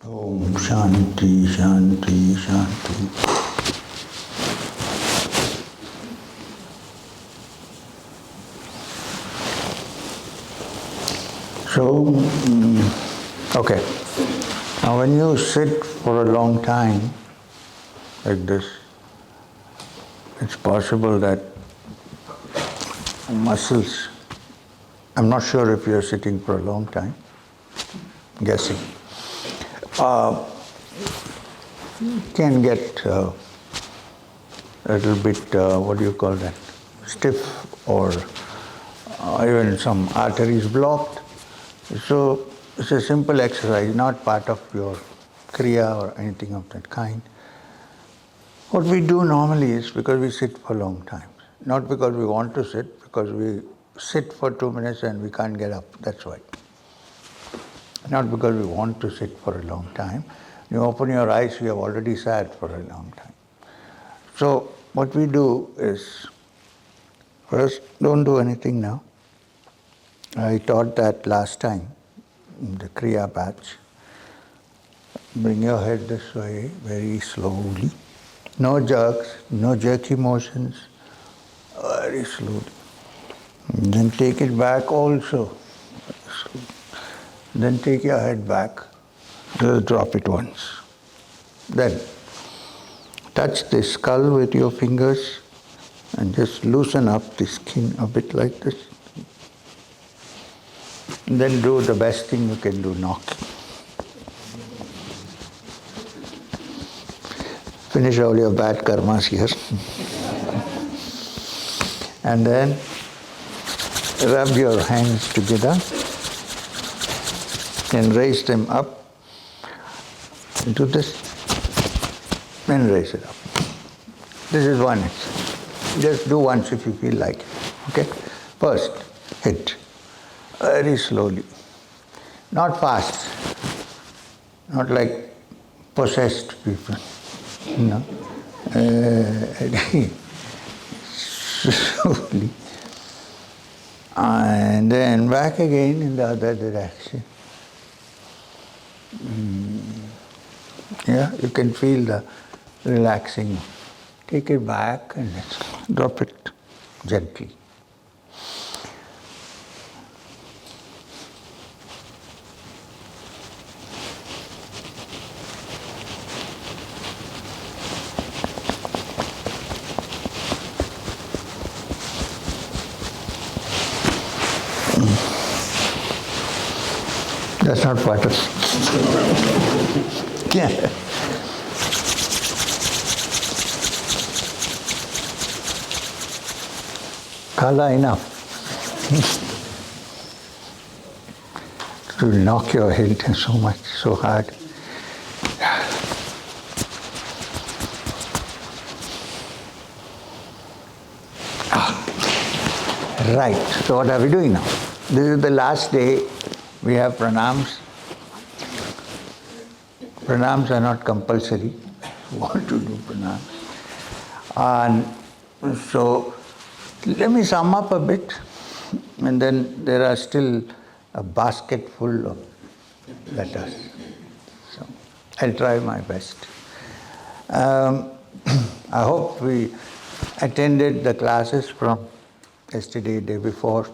Om Shanti, Shanti, Shanti. So, okay. Now when you sit for a long time like this, it's possible that muscles, I'm not sure if you're sitting for a long time, guessing, can get a little bit, what do you call that, stiff, or even some arteries blocked. So it's a simple exercise, not part of your kriya or anything of that kind. What we do normally is, because we sit for long time, not because we want to sit, because we sit for 2 minutes and we can't get up, that's why. Not because we want to sit for a long time. You open your eyes, you have already sat for a long time. So what we do is, first, don't do anything now. I taught that last time in the Kriya batch. Bring your head this way very slowly. No jerks, no jerky motions, very slowly. And then take it back also. Then take your head back, just drop it once. Then touch the skull with your fingers and just loosen up the skin a bit like this. And then do the best thing you can do, knocking. Finish all your bad karmas here. And then rub your hands together and raise them up into this, and raise it up. This is one exercise. Just do once if you feel like it. Okay? First, hit very slowly, not fast, not like possessed people, you know. Slowly, and then back again in the other direction. Yeah, you can feel the relaxing. Take it back and drop it gently. That's not water. Yeah. Kala enough to knock your head so much, so hard. Right, so what are we doing now? This is the last day. We have pranams. Pranams are not compulsory. You want to do pranams. And so, let me sum up a bit, and then there are still a basket full of letters. So, I'll try my best. I hope we attended the classes from yesterday, day before,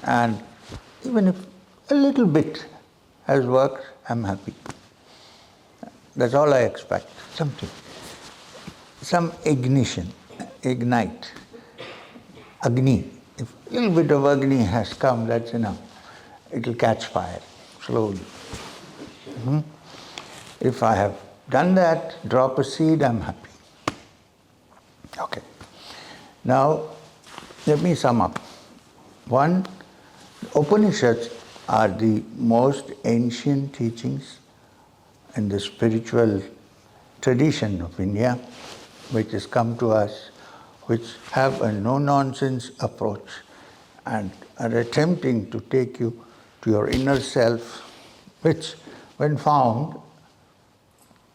and even if a little bit has worked, I'm happy. That's all I expect, something. Some ignition, ignite. Agni. If a little bit of Agni has come, that's enough. It will catch fire, slowly. If I have done that, drop a seed, I'm happy. Okay. Now, let me sum up. One, Upanishads are the most ancient teachings in the spiritual tradition of India, which has come to us, which have a no-nonsense approach and are attempting to take you to your inner self, which, when found,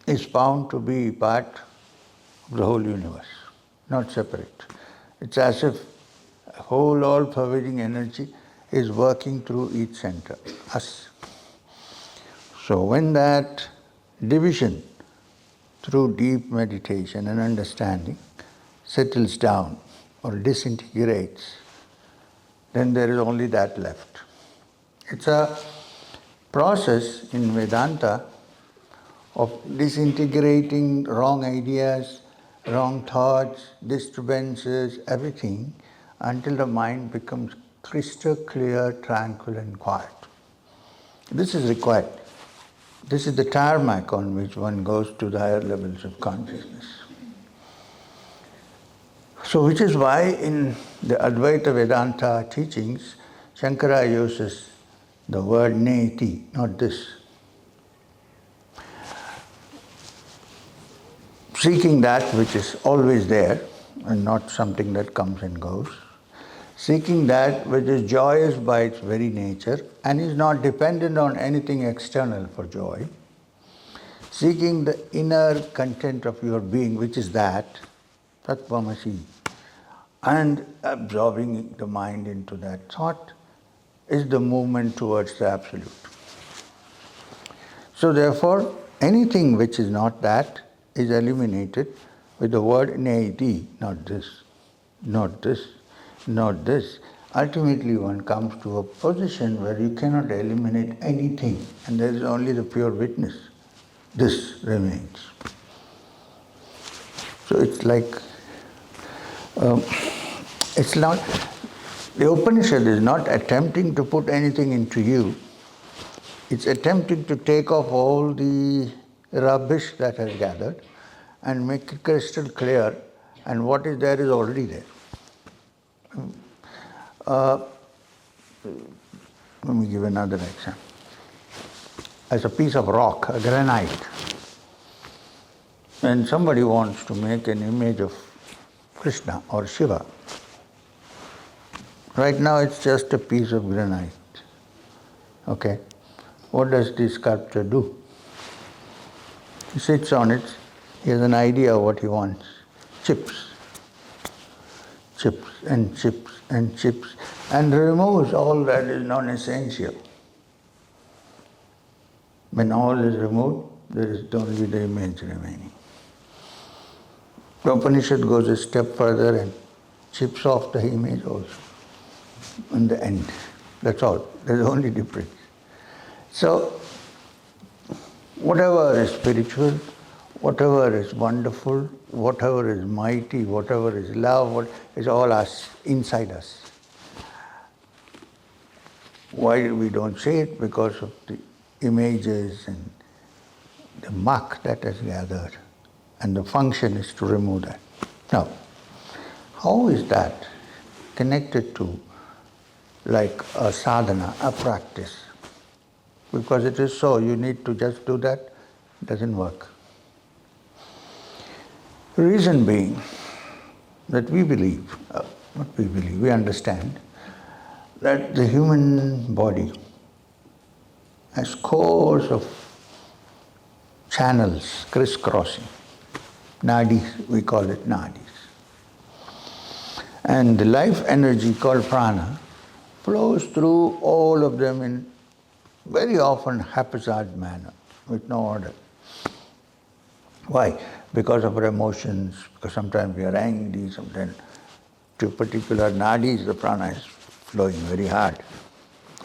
is found to be part of the whole universe, not separate. It's as if a whole all-pervading energy is working through each center, us. So when that division through deep meditation and understanding settles down or disintegrates, then there is only that left. It's a process in Vedanta of disintegrating wrong ideas, wrong thoughts, disturbances, everything, until the mind becomes crystal clear, tranquil and quiet. This is required. This is the tarmac on which one goes to the higher levels of consciousness. So which is why in the Advaita Vedanta teachings, Shankara uses the word neti, not this. Seeking that which is always there and not something that comes and goes. Seeking that which is joyous by its very nature and is not dependent on anything external for joy. Seeking the inner content of your being, which is that, Tatvamasi, and absorbing the mind into that thought is the movement towards the Absolute. So therefore, anything which is not that is eliminated with the word neti, not this, not this, not this. Ultimately one comes to a position where you cannot eliminate anything and there is only the pure witness. This remains. So it's like, it's not, the Upanishad is not attempting to put anything into you. It's attempting to take off all the rubbish that has gathered and make it crystal clear, and what is there is already there. Let me give another example. As a piece of rock, a granite, when somebody wants to make an image of Krishna or Shiva, right now it's just a piece of granite. Okay? What does the sculptor do? He sits on it, he has an idea of what he wants. Chips. Chips and chips and chips, and removes all that is non-essential. When all is removed, there is only the image remaining. The Upanishad goes a step further and chips off the image also in the end. That's all. There's only difference. So, whatever is spiritual, whatever is wonderful, whatever is mighty, whatever is love, what is all us, inside us. Why we don't say it? Because of the images and the muck that has gathered. And the function is to remove that. Now, how is that connected to like a sadhana, a practice? Because it is so, you need to just do that, it doesn't work. The reason being that we believe, we understand that the human body has scores of channels crisscrossing. Nadis, we call it nadis. And the life energy called prana flows through all of them in very often haphazard manner, with no order. Why? Because of our emotions, because sometimes we are angry, sometimes to particular nadis the prana is flowing very hard,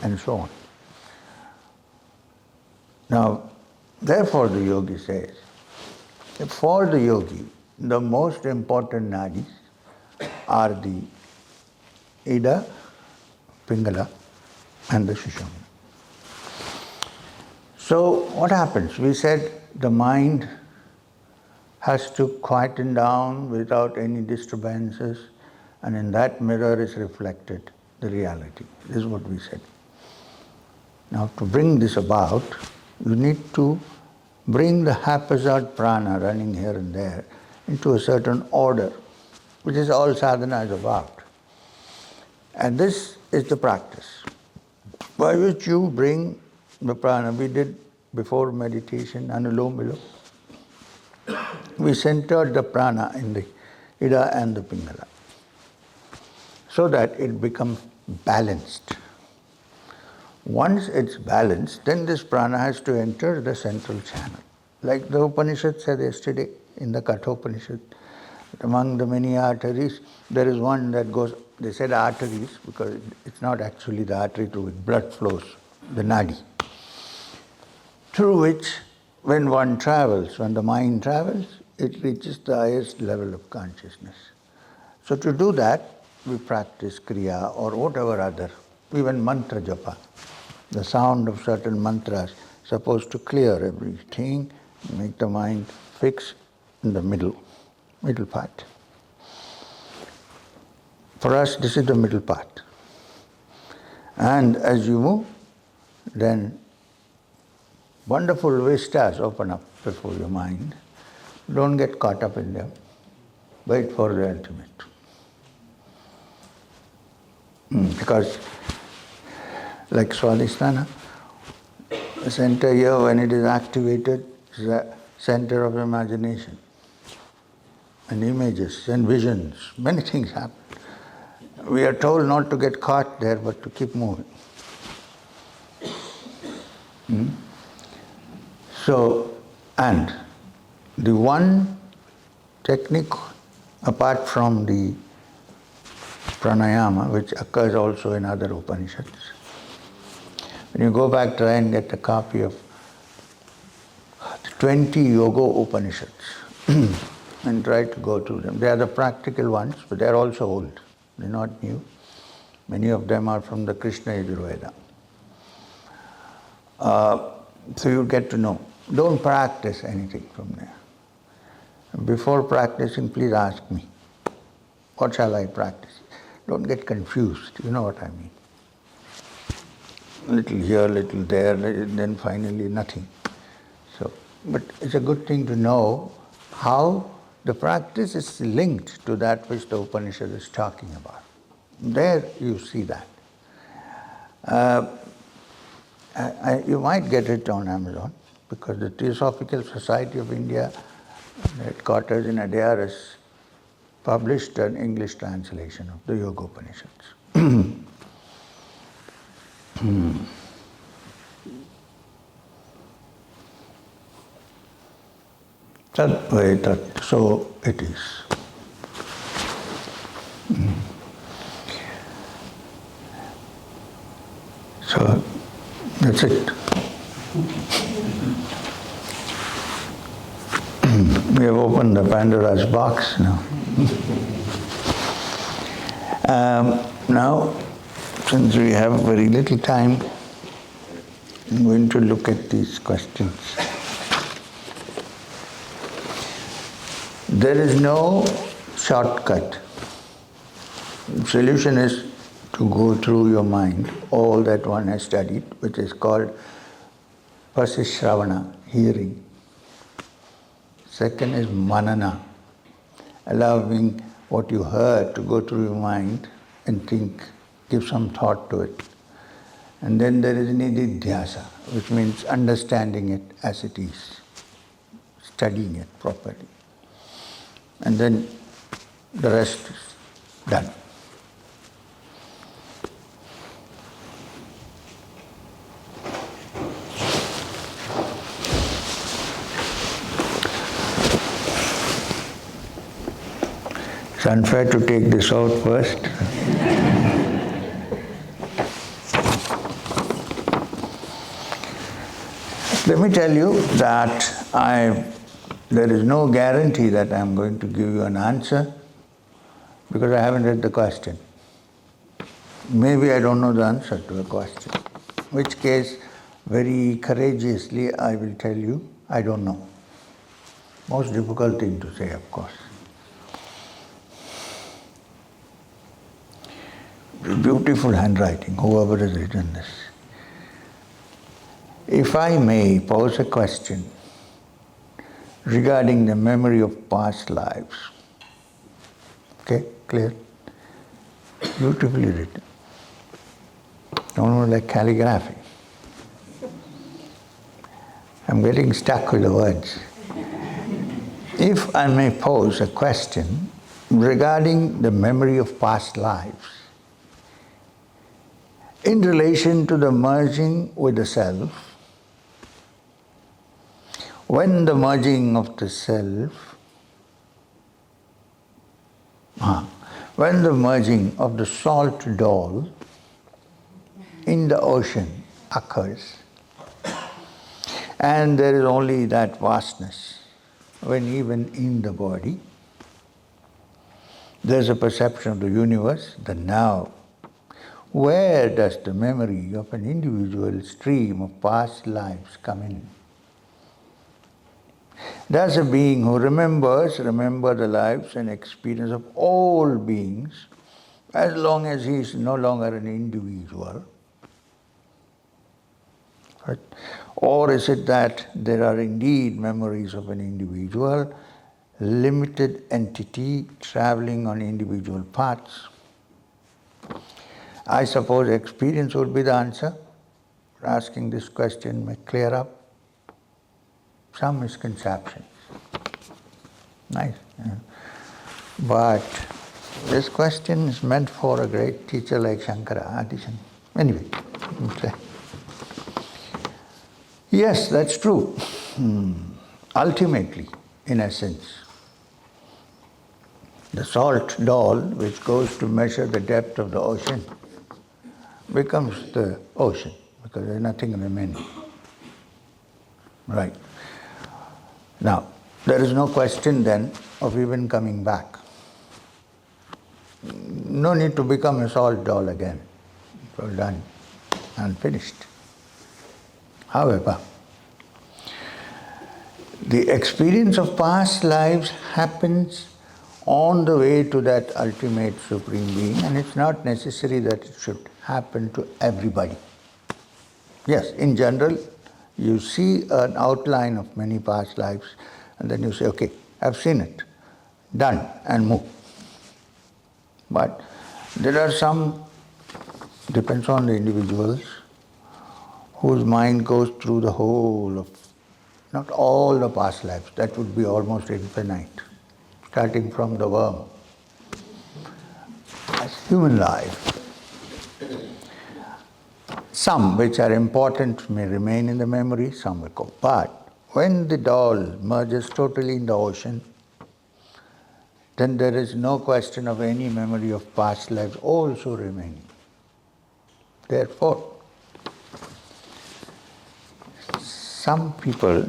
and so on. Now, therefore the yogi says, for the yogi, the most important nadis are the Ida, Pingala and the Sushumna. So what happens? We said the mind has to quieten down without any disturbances, and in that mirror is reflected the reality. This is what we said. Now to bring this about, you need to bring the haphazard prana running here and there into a certain order, which is all sadhana is about. And this is the practice by which you bring the prana. We did before meditation, Anulom Vilom. We centered the prana in the Ida and the Pingala so that it becomes balanced. Once it's balanced, then this prana has to enter the central channel. Like the Upanishad said yesterday in the Kathopanishad, among the many arteries, there is one that goes, they said arteries because it's not actually the artery through which blood flows, the nadi, through which when one travels, when the mind travels, it reaches the highest level of consciousness. So to do that, we practice kriya or whatever other, even mantra japa. The sound of certain mantras supposed to clear everything, make the mind fix in the middle part. For us, this is the middle part. And as you move, then wonderful vistas open up before your mind. Don't get caught up in them. Wait for the ultimate. Because like Swadhisthana, the center here, when it is activated, is the center of imagination and images and visions. Many things happen. We are told not to get caught there, but to keep moving. So, and the one technique, apart from the pranayama, which occurs also in other Upanishads, when you go back, try and get a copy of 20 Yoga Upanishads and try to go through them. They are the practical ones, but they are also old. They're not new. Many of them are from the Krishna Yajurveda. So you get to know. Don't practice anything from there. Before practicing, please ask me, what shall I practice? Don't get confused, you know what I mean. Little here, little there, then finally nothing. So, but it's a good thing to know how the practice is linked to that which the Upanishad is talking about. There you see that. You might get it on Amazon, because the Theosophical Society of India, headquarters in Adyar, has published an English translation of the Yoga Upanishads. Tad, so it is. So that's it. We have opened the Pandora's box now. Now, since we have very little time, I'm going to look at these questions. There is no shortcut. The solution is to go through your mind all that one has studied, which is called pasishravana, hearing. Second is manana, allowing what you heard to go through your mind and think, give some thought to it. And then there is nididhyasa, which means understanding it as it is, studying it properly. And then the rest is done. It's unfair to take this out first. Let me tell you that there is no guarantee that I am going to give you an answer because I haven't read the question. Maybe I don't know the answer to a question, in which case very courageously I will tell you, I don't know. Most difficult thing to say, of course. Beautiful handwriting, whoever has written this. If I may pose a question regarding the memory of past lives. Okay, clear? Beautifully written. Almost like calligraphy. I'm getting stuck with the words. If I may pose a question regarding the memory of past lives, in relation to the merging with the self. When the merging of the self, when the merging of the salt doll in the ocean occurs, and there is only that vastness, when even in the body, there's a perception of the universe, the now. Where does the memory of an individual stream of past lives come in? Does a being who remember the lives and experience of all beings, as long as he is no longer an individual? Right? Or is it that there are indeed memories of an individual, limited entity traveling on individual paths? I suppose experience would be the answer. Asking this question may clear up some misconceptions. Nice. Yeah. But this question is meant for a great teacher like Shankara, Adishan. Anyway, okay. Yes, that's true. Ultimately, in essence, the salt doll, which goes to measure the depth of the ocean, becomes the ocean, because there's nothing remaining. Right. Now, there is no question then of even coming back. No need to become a salt doll again. It's all done and finished. However, the experience of past lives happens on the way to that ultimate Supreme Being, and it's not necessary that it should happen to everybody. Yes, in general, you see an outline of many past lives, and then you say, okay, I've seen it, done, and move. But there are some, depends on the individuals, whose mind goes through the whole of, not all the past lives, that would be almost infinite, starting from the worm. As human life, some which are important may remain in the memory, some will go. But when the doll merges totally in the ocean, then there is no question of any memory of past lives also remaining. Therefore, some people,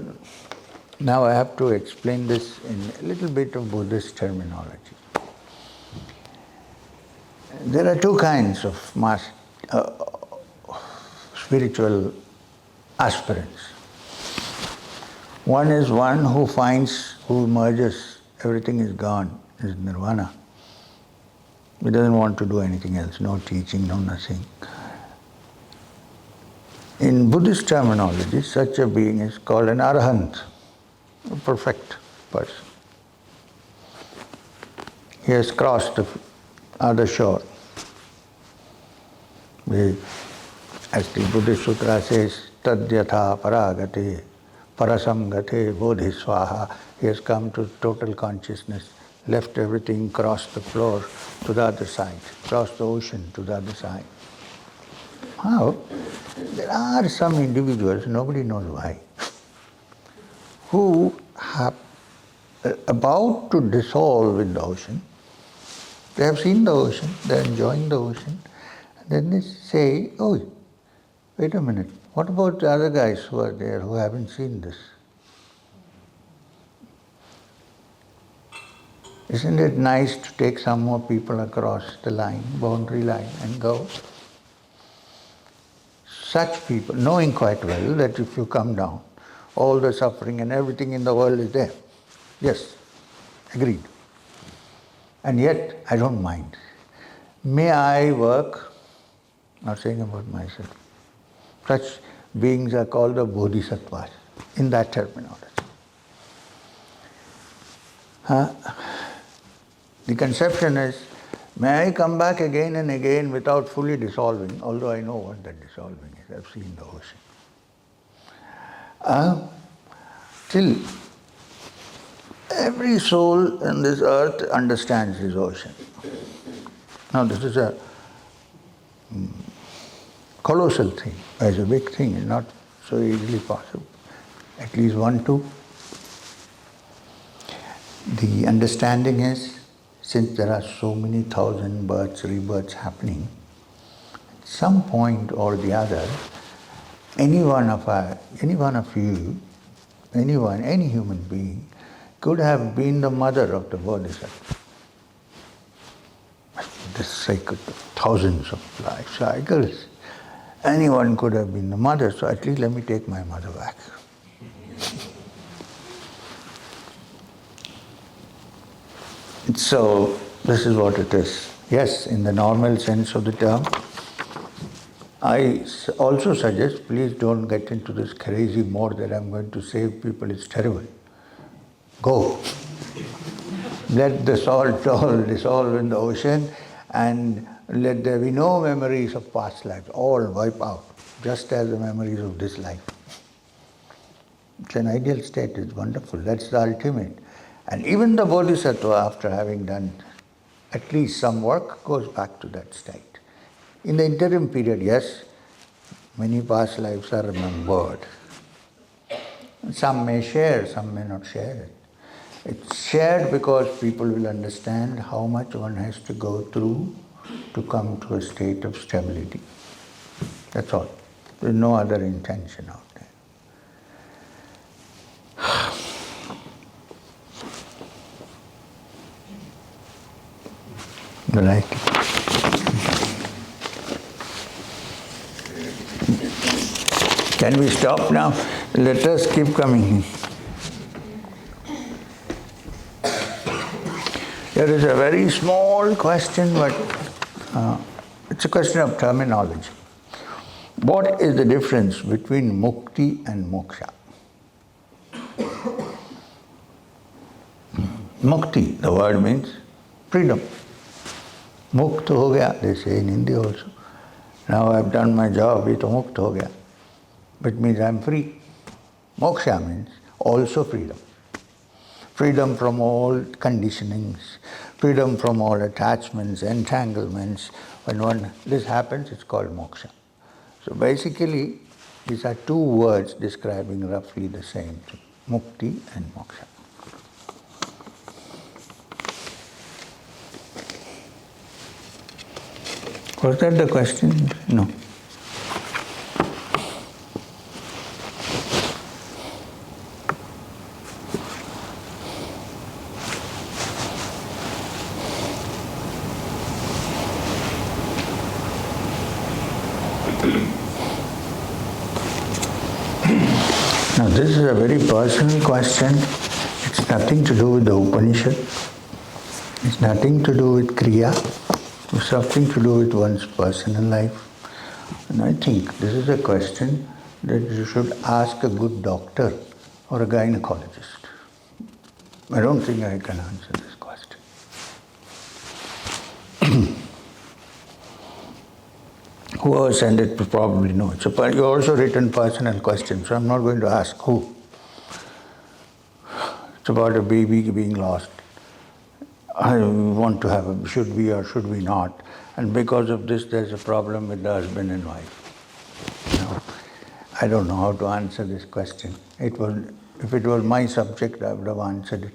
now I have to explain this in a little bit of Buddhist terminology. There are two kinds of spiritual aspirants. One is one who finds, who merges, everything is gone, is nirvana. He doesn't want to do anything else, no teaching, no nothing. In Buddhist terminology, such a being is called an arahant, a perfect person. He has crossed the other shore. As the Buddhist Sutra says, tadyatha paragate, parasamgate bodhisvaha. He has come to total consciousness, left everything, crossed the floor to the other side, crossed the ocean to the other side. How? There are some individuals, nobody knows why, who are about to dissolve in the ocean. They have seen the ocean, they are enjoying the ocean, and then they say, oh, wait a minute, what about the other guys who are there who haven't seen this? Isn't it nice to take some more people across the line, boundary line, and go? Such people, knowing quite well that if you come down, all the suffering and everything in the world is there. Yes, agreed. And yet, I don't mind. May I work, not saying about myself. Such beings are called the bodhisattvas, in that terminology. The conception is, may I come back again and again without fully dissolving, although I know what that dissolving is. I've seen the ocean. Till every soul on this earth understands this ocean. Now this is a colossal thing, as a big thing, is not so easily possible. At least 1, 2. The understanding is, since there are so many thousand births, rebirths happening, at some point or the other, any one of you, any human being, could have been the mother of the Bodhisattva. The cycle, thousands of life cycles. Anyone could have been the mother, so at least let me take my mother back. So, this is what it is. Yes, in the normal sense of the term. I also suggest, please don't get into this crazy mode that I'm going to save people, it's terrible. Go. Let the salt all dissolve in the ocean and let there be no memories of past lives. All wipe out, just as the memories of this life. It's an ideal state, it's wonderful, that's the ultimate. And even the Bodhisattva, after having done at least some work, goes back to that state. In the interim period, yes, many past lives are remembered. Some may share, some may not share it. It's shared because people will understand how much one has to go through to come to a state of stability. That's all. There's no other intention out there. Right. Can we stop now? Let us keep coming. There is a very small question, but it's a question of terminology. What is the difference between mukti and moksha? Mukti, the word means freedom. Mukt ho gaya, they say in Hindi also. Now I've done my job, it mukt ho gaya. Which means I'm free. Moksha means also freedom. Freedom from all conditionings, freedom from all attachments, entanglements. When this happens, it's called moksha. So basically, these are two words describing roughly the same thing, mukti and moksha. Was that the question? No. Now this is a very personal question. It's nothing to do with the Upanishad. It's nothing to do with Kriya. It's something to do with one's personal life. And I think this is a question that you should ask a good doctor or a gynecologist. I don't think I can answer this question. Whoever sent it will probably know. You also written personal question, so I'm not going to ask who. It's about a baby being lost. I want to have should we or should we not? And because of this, there's a problem with the husband and wife. Now, I don't know how to answer this question. If it was my subject, I would have answered it.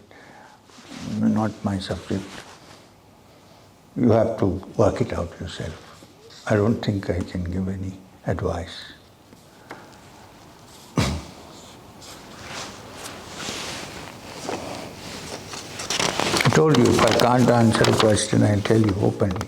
Not my subject. You have to work it out yourself. I don't think I can give any advice. I told you, if I can't answer a question, I'll tell you openly.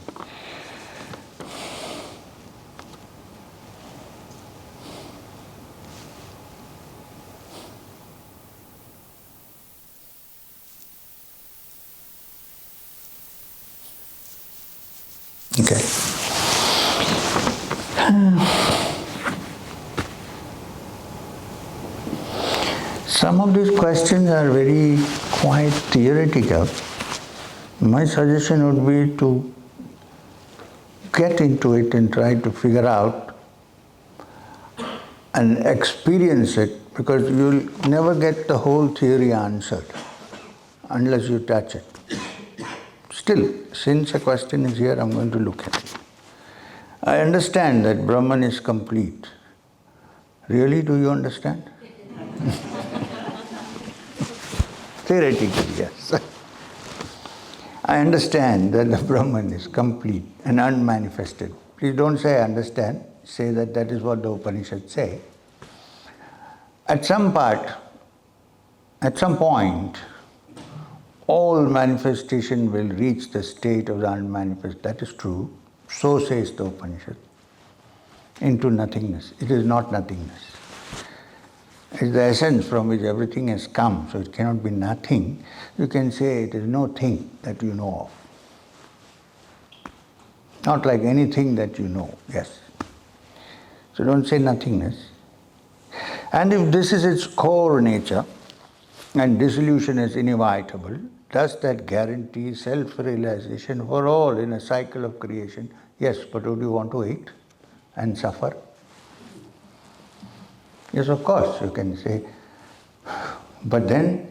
Okay. Some of these questions are very quite theoretical. My suggestion would be to get into it and try to figure out and experience it, because you'll never get the whole theory answered unless you touch it. Still, since a question is here, I'm going to look at it. I understand that Brahman is complete. Really, do you understand? Theoretically, yes. I understand that the Brahman is complete and unmanifested. Please don't say I understand, say that that is what the Upanishads say. At some point, all manifestation will reach the state of the unmanifest. That is true. So says the Upanishad. Into nothingness. It is not nothingness. It is the essence from which everything has come, so it cannot be nothing. You can say it is no thing that you know of. Not like anything that you know, yes. So don't say nothingness. And if this is its core nature, and dissolution is inevitable, does that guarantee self-realization for all in a cycle of creation? Yes, but would you want to wait and suffer? Yes, of course, you can say. But then,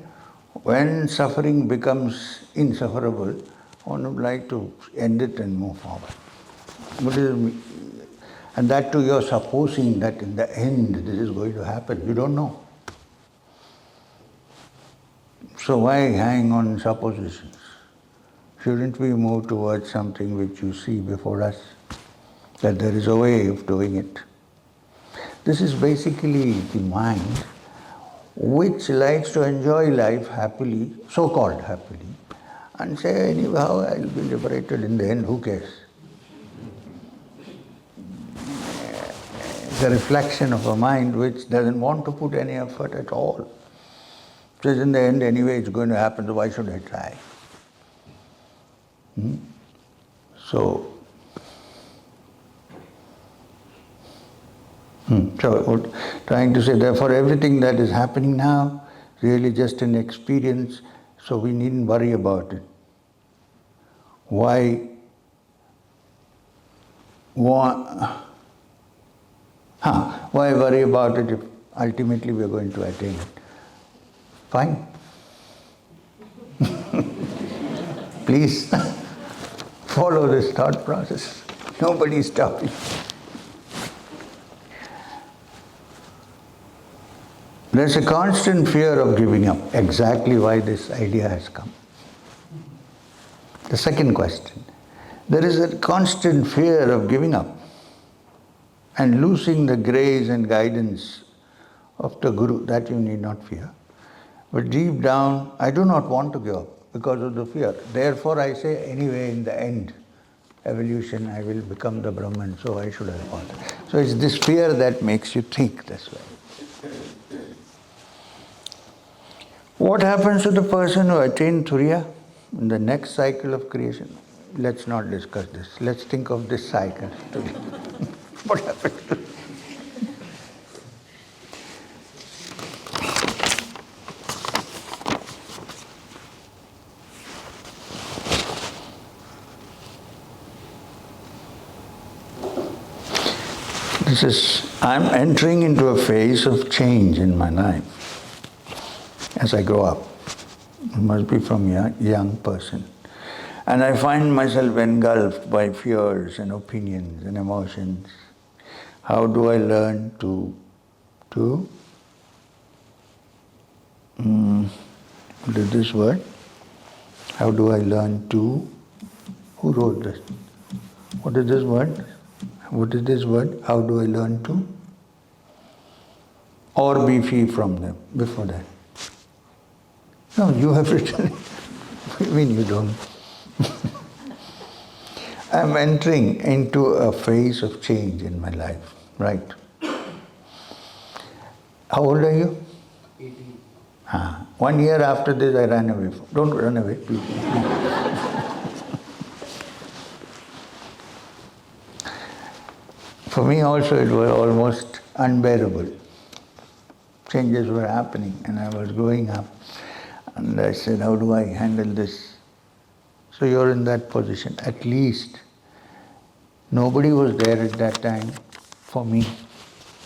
when suffering becomes insufferable, one would like to end it and move forward. And that too, you're supposing that in the end this is going to happen. You don't know. So why hang on suppositions? Shouldn't we move towards something which you see before us? That there is a way of doing it. This is basically the mind which likes to enjoy life happily, so-called happily, and say, anyhow, I'll be liberated in the end, who cares? It's a reflection of a mind which doesn't want to put any effort at all. Says in the end, anyway, it's going to happen, so why should I try? So trying to say, therefore, everything that is happening now is really just an experience, so we needn't worry about it. Why worry about it if ultimately we are going to attain it? Fine. Please follow this thought process. Nobody is stopping. There's a constant fear of giving up. Exactly why this idea has come. The second question. There is a constant fear of giving up and losing the grace and guidance of the Guru. That you need not fear. But deep down, I do not want to give up because of the fear. Therefore, I say, anyway, in the end, evolution, I will become the Brahman, so why should I bother? So it's this fear that makes you think this way. What happens to the person who attained Turiya in the next cycle of creation? Let's not discuss this. Let's think of this cycle today. What happens to I'm entering into a phase of change in my life as I grow up. It must be from a young person. And I find myself engulfed by fears and opinions and emotions. How do I learn what is this word? How do I learn to? Who wrote this? What is this word? What is this word? How do I learn to? Or be free from them, before that. No, you have written it. What do you mean you don't? I'm entering into a phase of change in my life, right? How old are you? 18. 1 year after this I ran away. Don't run away, please. For me also it was almost unbearable. Changes were happening and I was growing up. And I said, how do I handle this? So you're in that position. At least nobody was there at that time for me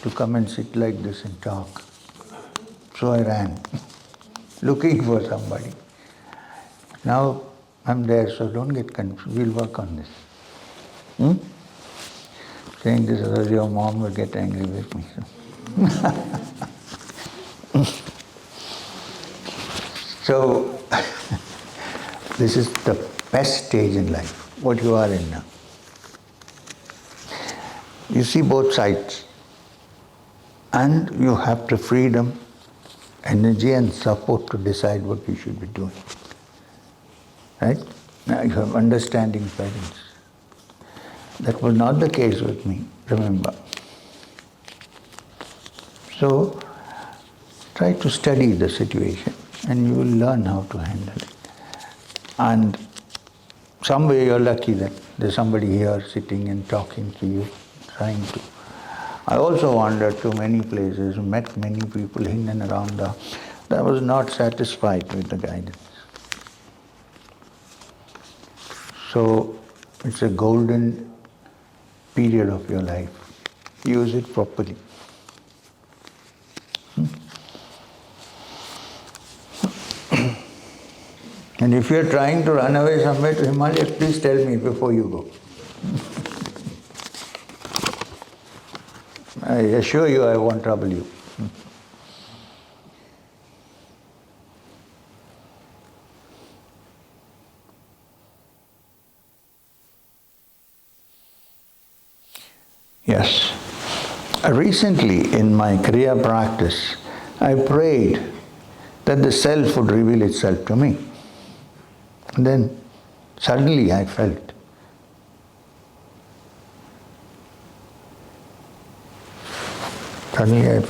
to come and sit like this and talk. So I ran, looking for somebody. Now I'm there, so don't get confused. We'll work on this. Saying this as your mom will get angry with me. So, this is the best stage in life, what you are in now. You see both sides. And you have the freedom, energy and support to decide what you should be doing. Right? Now you have understanding parents. That was not the case with me, remember. So, try to study the situation and you will learn how to handle it. And some way you're lucky that there's somebody here sitting and talking to you, trying to. I also wandered to many places, met many people in and around I was not satisfied with the guidance. So, it's a golden period of your life. Use it properly. And if you're trying to run away somewhere to Himalayas, please tell me before you go. I assure you I won't trouble you. Yes. Recently in my Kriya practice, I prayed that the self would reveal itself to me. And then suddenly I felt. Suddenly I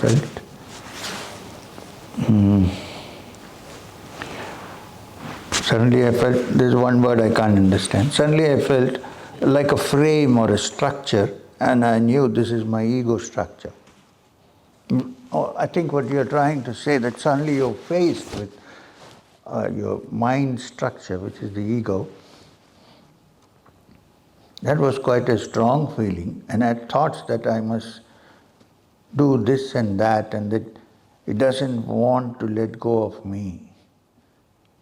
felt, there's one word I can't understand. Suddenly I felt like a frame or a structure, and I knew this is my ego structure. I think what you're trying to say, that suddenly you're faced with your mind structure, which is the ego. That was quite a strong feeling, and I had thoughts that I must do this and that it doesn't want to let go of me.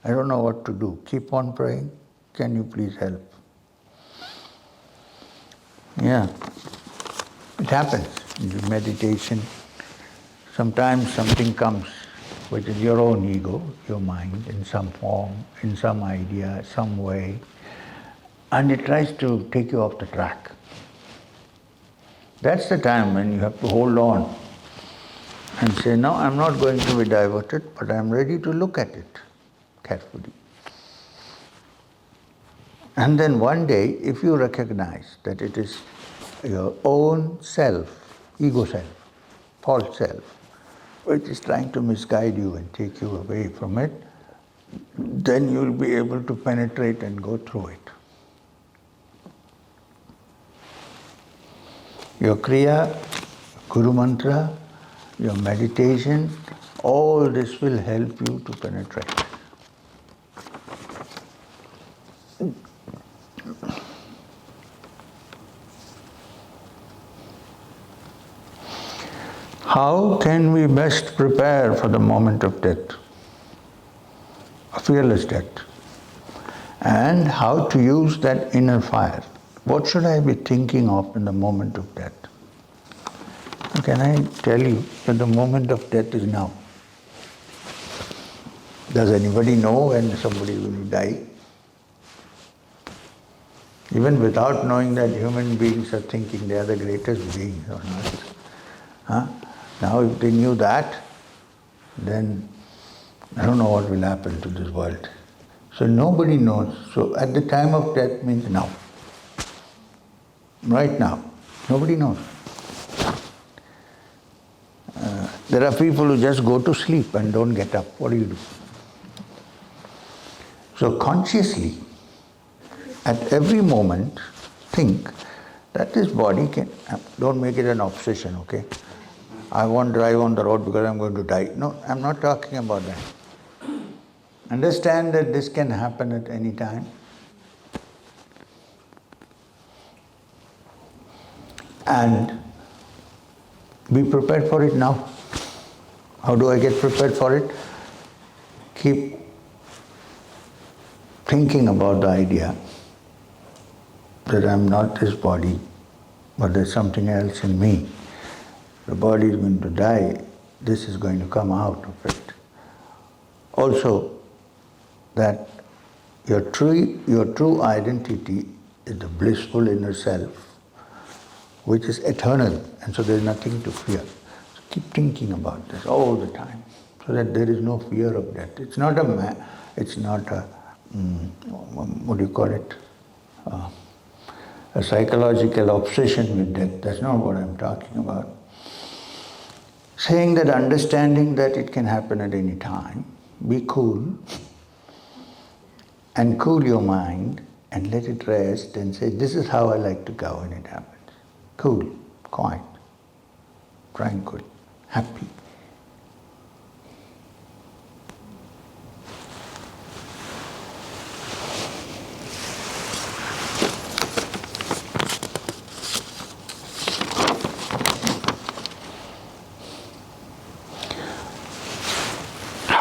I don't know what to do. Keep on praying. Can you please help? Yeah. It happens in meditation. Sometimes something comes, which is your own ego, your mind, in some form, in some idea, some way, and it tries to take you off the track. That's the time when you have to hold on and say, no, I'm not going to be diverted, but I'm ready to look at it carefully. And then one day, if you recognize that it is your own self, ego self, false self, which is trying to misguide you and take you away from it, then you'll be able to penetrate and go through it. Your Kriya, Guru Mantra, your meditation, all this will help you to penetrate. How can we best prepare for the moment of death? A fearless death. And how to use that inner fire. What should I be thinking of in the moment of death? Can I tell you that the moment of death is now? Does anybody know when somebody will die? Even without knowing that human beings are thinking they are the greatest beings on earth. Huh? Now if they knew that, then I don't know what will happen to this world. So nobody knows. So at the time of death means now. Right now. Nobody knows. There are people who just go to sleep and don't get up. What do you do? So consciously, at every moment, think that this body can, don't make it an obsession, okay? I won't drive on the road because I'm going to die. No, I'm not talking about that. Understand that this can happen at any time. And be prepared for it now. How do I get prepared for it? Keep thinking about the idea that I'm not this body, but there's something else in me. The body is going to die, this is going to come out of it. Also, that your true identity is the blissful inner self, which is eternal, and so there's nothing to fear. So keep thinking about this all the time, so that there is no fear of death. It's not a, what do you call it? A psychological obsession with death. That's not what I'm talking about. Saying that, understanding that it can happen at any time, be cool, and cool your mind, and let it rest, and say, this is how I like to go when it happens. Cool, quiet, tranquil, happy.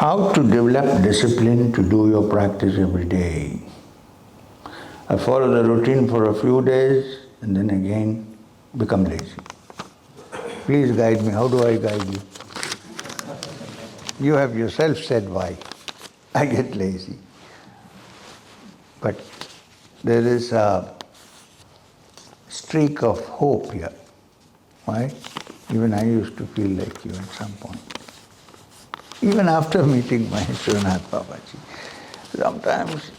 How to develop discipline to do your practice every day. I follow the routine for a few days and then again become lazy. Please guide me. How do I guide you? You have yourself said why. I get lazy. But there is a streak of hope here. Why? Even I used to feel like you at some point. Even after meeting Maheswarnath Babaji. Sometimes,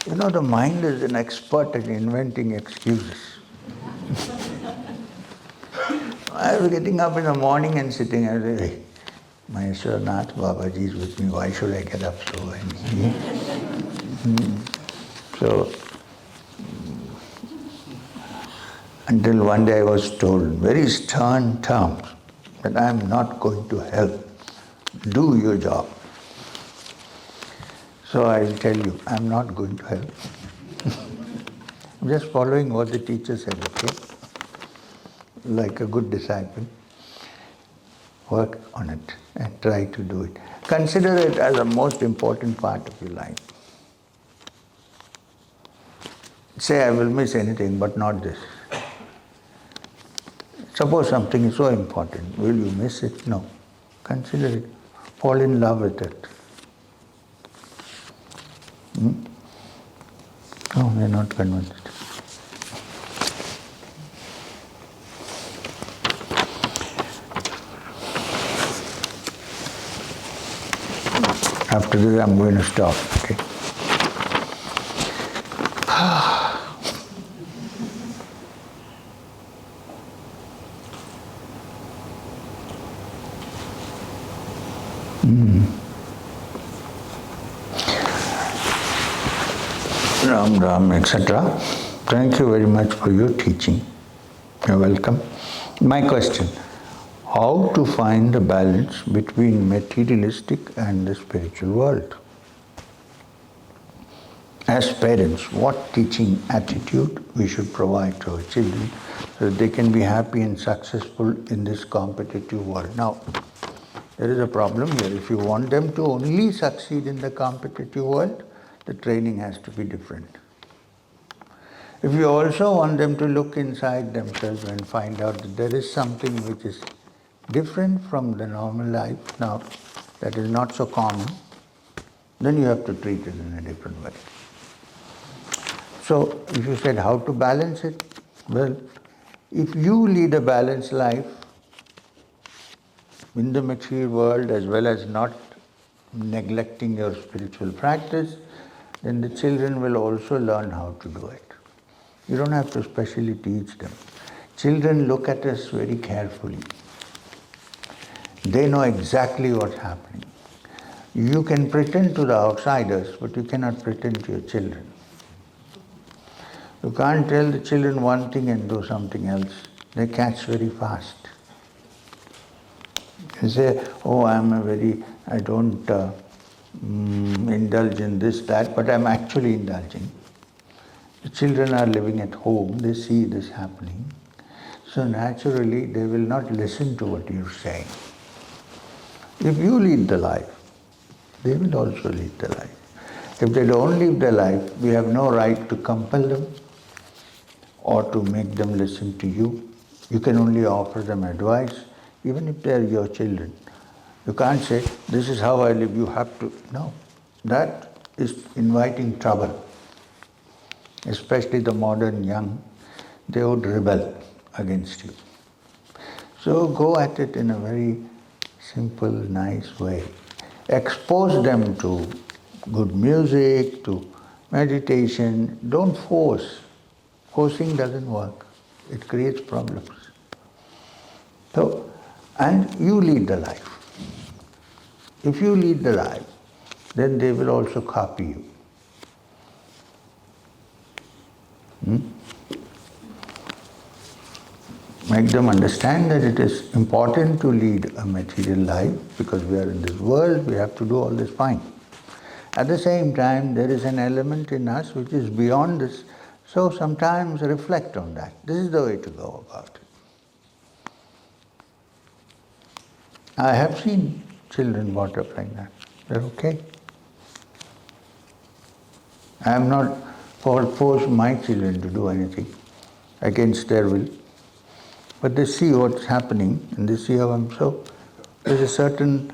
the mind is an expert at inventing excuses. I was getting up in the morning and sitting, I say, hey, Maheswarnath Babaji is with me, why should I get up so early? So, until one day I was told, very stern terms, that I am not going to help. Do your job. So I'll tell you, I'm not going to help. I'm just following what the teacher said, okay? Like a good disciple. Work on it and try to do it. Consider it as the most important part of your life. Say, I will miss anything, but not this. Suppose something is so important, will you miss it? No. Consider it. Fall in love with it. No, they're not convinced. After this, I'm going to stop, okay? Ram Ram, etc. Thank you very much for your teaching. You're welcome. My question, how to find the balance between materialistic and the spiritual world? As parents, what teaching attitude we should provide to our children so that they can be happy and successful in this competitive world? Now, there is a problem here. If you want them to only succeed in the competitive world, the training has to be different. If you also want them to look inside themselves and find out that there is something which is different from the normal life now, that is not so common, then you have to treat it in a different way. So, if you said how to balance it, well, if you lead a balanced life in the material world as well as not neglecting your spiritual practice, then the children will also learn how to do it. You don't have to specially teach them. Children look at us very carefully. They know exactly what's happening. You can pretend to the outsiders, but you cannot pretend to your children. You can't tell the children one thing and do something else. They catch very fast. You say, oh, I don't indulge in this, that, but I'm actually indulging. The children are living at home, they see this happening. So naturally, they will not listen to what you're saying. If you lead the life, they will also lead the life. If they don't live the life, we have no right to compel them or to make them listen to you. You can only offer them advice, even if they are your children. You can't say, this is how I live, you have to. No, that is inviting trouble. Especially the modern young, they would rebel against you. So go at it in a very simple, nice way. Expose them to good music, to meditation. Don't force. Forcing doesn't work. It creates problems. So, and you lead the life. If you lead the life, then they will also copy you. Make them understand that it is important to lead a material life because we are in this world, we have to do all this fine. At the same time, there is an element in us which is beyond this, so sometimes reflect on that. This is the way to go about it. I have seen children brought up like that. They're okay. I am not force my children to do anything against their will. But they see what's happening and they see how I'm so. There's a certain,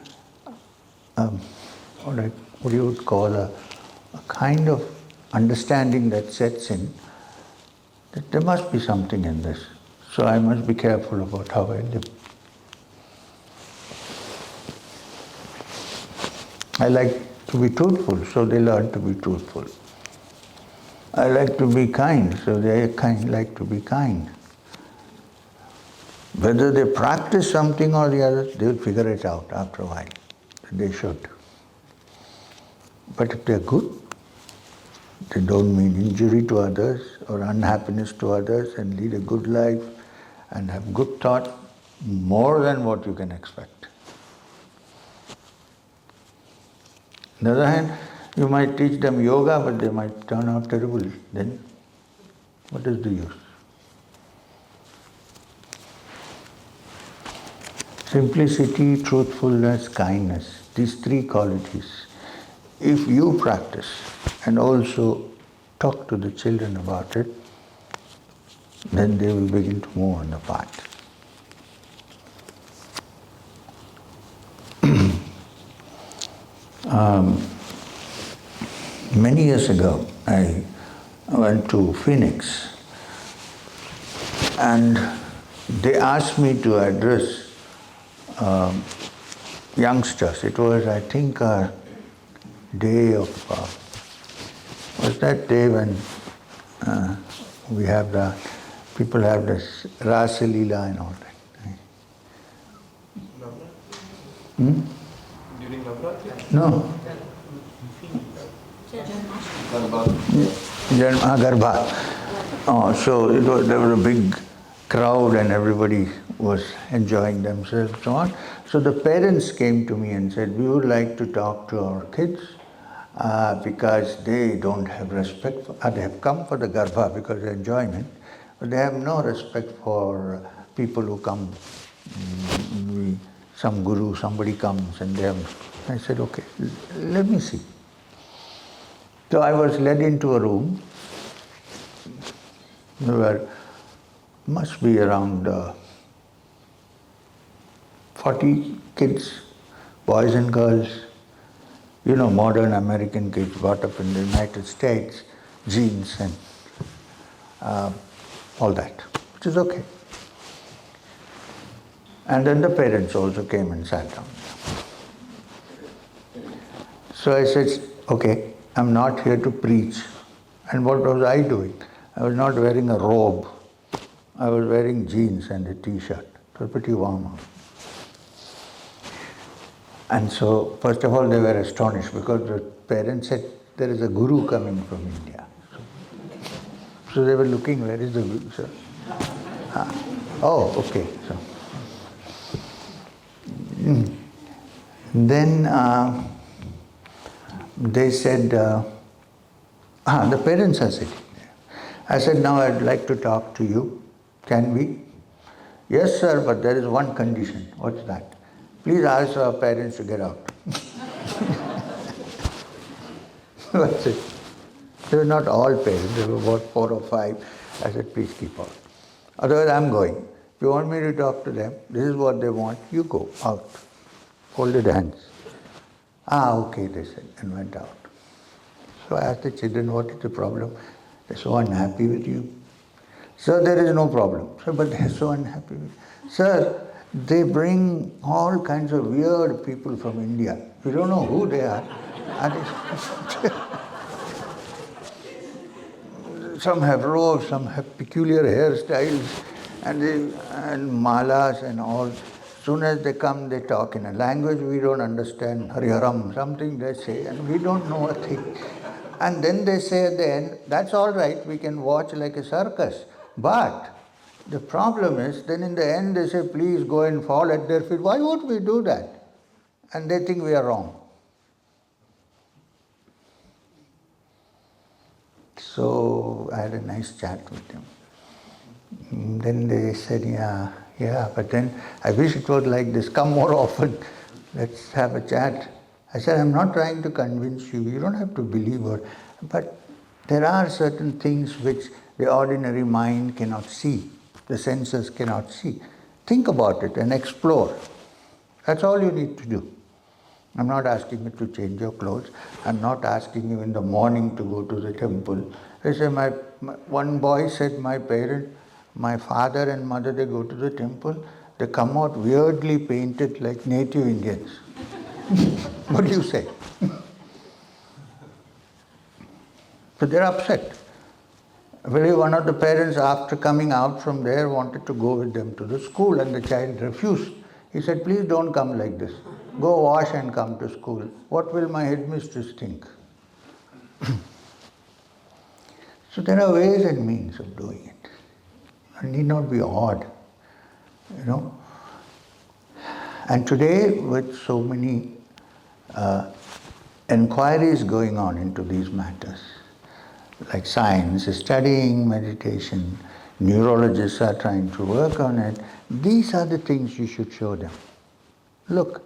what you would call a kind of understanding that sets in that there must be something in this. So I must be careful about how I live. I like to be truthful, so they learn to be truthful. I like to be kind, so they like to be kind. Whether they practice something or the other, they will figure it out after a while. They should. But if they're good, they don't mean injury to others or unhappiness to others and lead a good life and have good thought, more than what you can expect. On the other hand, you might teach them yoga, but they might turn out terrible. Then, what is the use? Simplicity, truthfulness, kindness, these three qualities, if you practice and also talk to the children about it, then they will begin to move on the path. Many years ago, I went to Phoenix and they asked me to address youngsters. It was, I think, a day of, was that day when we have people have this Rasa Leela and all that. During Navratri? No. Garbha. So there was a big crowd and everybody was enjoying themselves and so on. So the parents came to me and said, we would like to talk to our kids because they don't have respect for, they have come for the Garbha because of enjoyment, but they have no respect for people who come, some guru, somebody comes and they have, I said, okay, let me see. So I was led into a room. There must be around 40 kids, boys and girls, modern American kids brought up in the United States, jeans and all that, which is okay. And then the parents also came and sat down. So I said, okay, I'm not here to preach. And what was I doing? I was not wearing a robe. I was wearing jeans and a t-shirt. It was pretty warm out. And so, first of all, they were astonished because the parents said, there is a guru coming from India. So they were looking, where is the guru? So, oh, okay. So, then they said, the parents are sitting there. I said, now I'd like to talk to you. Can we? Yes, sir, but there is one condition. What's that? Please ask our parents to get out. That's it. They were not all parents, there were about 4 or 5. I said, please keep out. Otherwise, I'm going. If you want me to talk to them, this is what they want, you go out. Folded hands. Okay, they said, and went out. So I asked the children, what is the problem? They're so unhappy with you. Sir, there is no problem. Sir, but they're so unhappy with you. Sir, they bring all kinds of weird people from India. We don't know who they are. Some have robes, some have peculiar hairstyles, and malas and all. As soon as they come, they talk in a language we don't understand, Hariharam, something they say, and we don't know a thing. And then they say at the end, that's all right, we can watch like a circus. But the problem is, then in the end they say, please go and fall at their feet. Why would we do that? And they think we are wrong. So I had a nice chat with them. Then they said, yeah, but then I wish it was like this. Come more often. Let's have a chat. I said, I'm not trying to convince you. You don't have to believe it. But there are certain things which the ordinary mind cannot see. The senses cannot see. Think about it and explore. That's all you need to do. I'm not asking you to change your clothes. I'm not asking you in the morning to go to the temple. They say, one boy said, my father and mother, they go to the temple, they come out weirdly painted like native Indians. What do you say? So they're upset. Well, one of the parents, after coming out from there, wanted to go with them to the school, and the child refused. He said, please don't come like this. Go wash and come to school. What will my headmistress think? So there are ways and means of doing it. It need not be odd, And today, with so many inquiries going on into these matters, like science is studying meditation, neurologists are trying to work on it, these are the things you should show them. Look,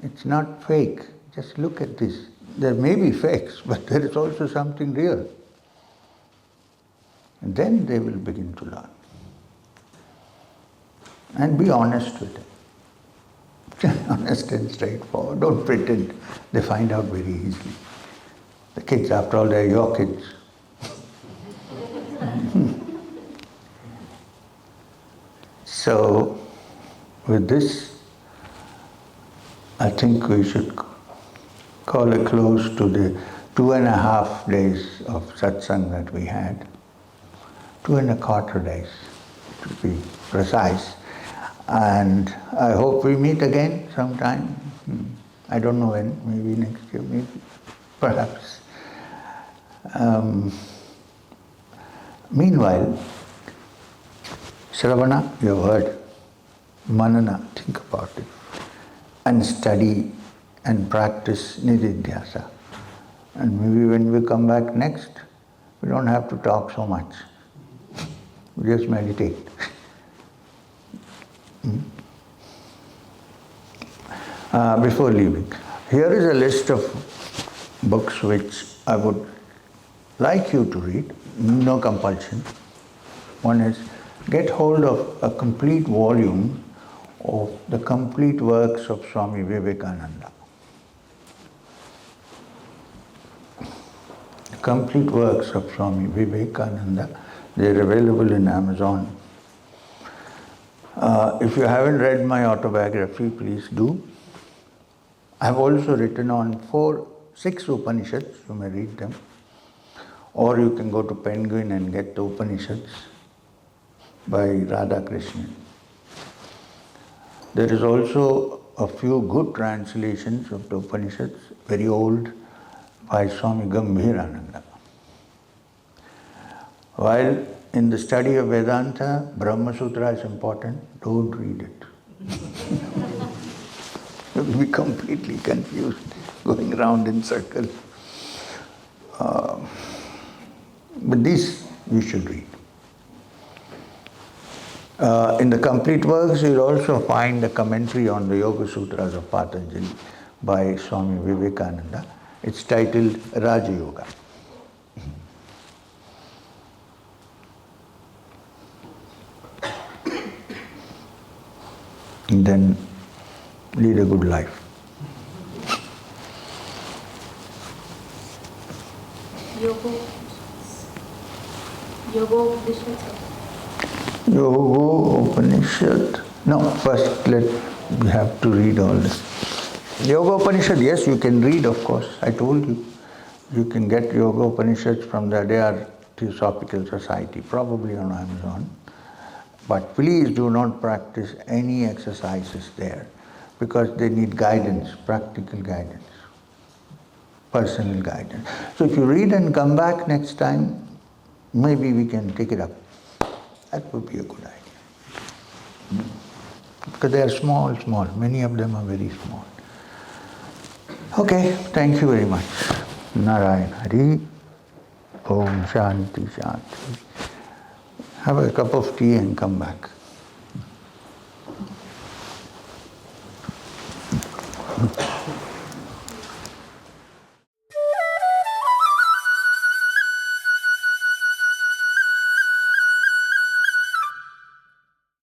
it's not fake. Just look at this. There may be fakes, but there is also something real. And then they will begin to learn. And be honest with it. Honest and straightforward. Don't pretend. They find out very easily. The kids, after all, they're your kids. So, with this, I think we should call a close to the 2.5 days of satsang that we had. 2.25 days, to be precise. And I hope we meet again sometime. I don't know when, maybe next year, maybe, perhaps. Meanwhile, Shravana, you have heard. Manana, think about it. And study and practice nididhyasa. And maybe when we come back next, we don't have to talk so much. We just meditate. Before leaving, here is a list of books which I would like you to read, no compulsion. One is, get hold of a complete volume of the complete works of Swami Vivekananda. The complete works of Swami Vivekananda, they are available in Amazon. If you haven't read my autobiography, please do. I have also written on 6 Upanishads, you may read them. Or you can go to Penguin and get the Upanishads by Radhakrishnan. There is also a few good translations of the Upanishads, very old, by Swami Gambhirananda. While in the study of Vedanta, Brahma Sutra is important, don't read it. You'll be completely confused, going around in circles. But this you should read. In the complete works, you'll also find a commentary on the Yoga Sutras of Patanjali by Swami Vivekananda. It's titled Raja Yoga. and then lead a good life. Yoga Upanishad. No, first we have to read all this. Yoga Upanishad, yes, you can read, of course. I told you. You can get Yoga Upanishads from the Adayar Theosophical Society, probably on Amazon. But please do not practice any exercises there because they need guidance, practical guidance, personal guidance. So if you read and come back next time, maybe we can take it up. That would be a good idea. Because they are small. Many of them are very small. Okay, thank you very much. Narayan Hari. Om Shanti Shanti. Have a cup of tea and come back.